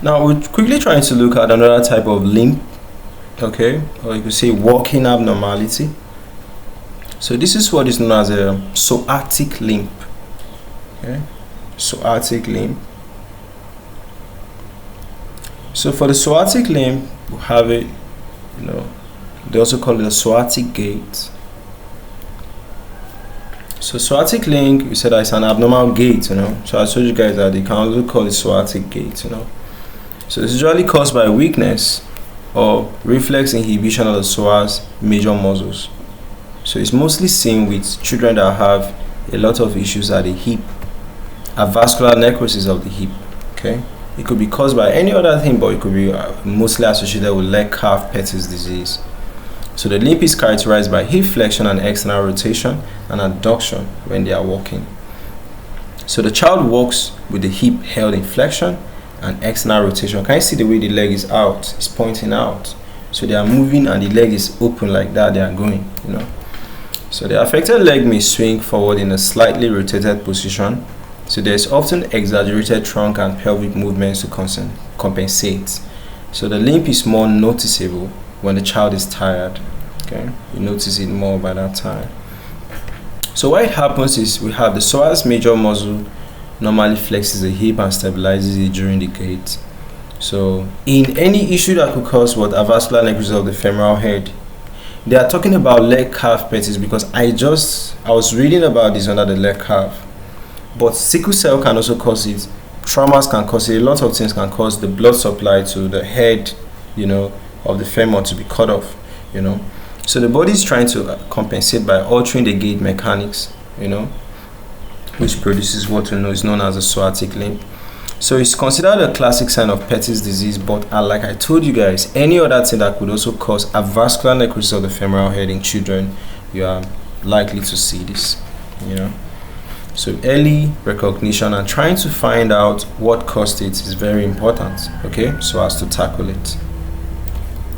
Now we're quickly trying to look at another type of limp, okay, or you could say walking abnormality. So this is what is known as a psoatic limp. Okay, psoatic limp. So for the psoatic limp, we have it, they also call it a Psoatic Gait. So Psoatic limp, we said that it's an abnormal gait, So I told you guys that they can also call it Psoatic Gait, So it's usually caused by weakness or reflex inhibition of the psoas major muscles. So it's mostly seen with children that have a lot of issues at the hip, avascular necrosis of the hip. Okay, it could be caused by any other thing, but it could be mostly associated with leg calf Pettis disease. So the limp is characterized by hip flexion and external rotation and abduction when they are walking. So the child walks with the hip held in flexion and external rotation. Can you see the way the leg is out? It's pointing out. So they are moving and the leg is open like that. They are going, So the affected leg may swing forward in a slightly rotated position. So there is often exaggerated trunk and pelvic movements to compensate. So the limp is more noticeable when the child is tired. Okay, you notice it more by that time. So what happens is we have the psoas major muscle normally flexes the hip and stabilizes it during the gait. So in any issue that could cause avascular necrosis of the femoral head, they are talking about leg calf Pettis because I was reading about this under the leg calf. But sickle cell can also cause it. Traumas can cause it. A lot of things can cause the blood supply to the head, of the femur to be cut off, So the body is trying to compensate by altering the gait mechanics, which produces what we know is known as a psoatic limp. So it's considered a classic sign of Pettis disease, but like I told you guys, any other thing that could also cause avascular necrosis of the femoral head in children, you are likely to see this, So early recognition and trying to find out what caused it is very important, okay, so as to tackle it.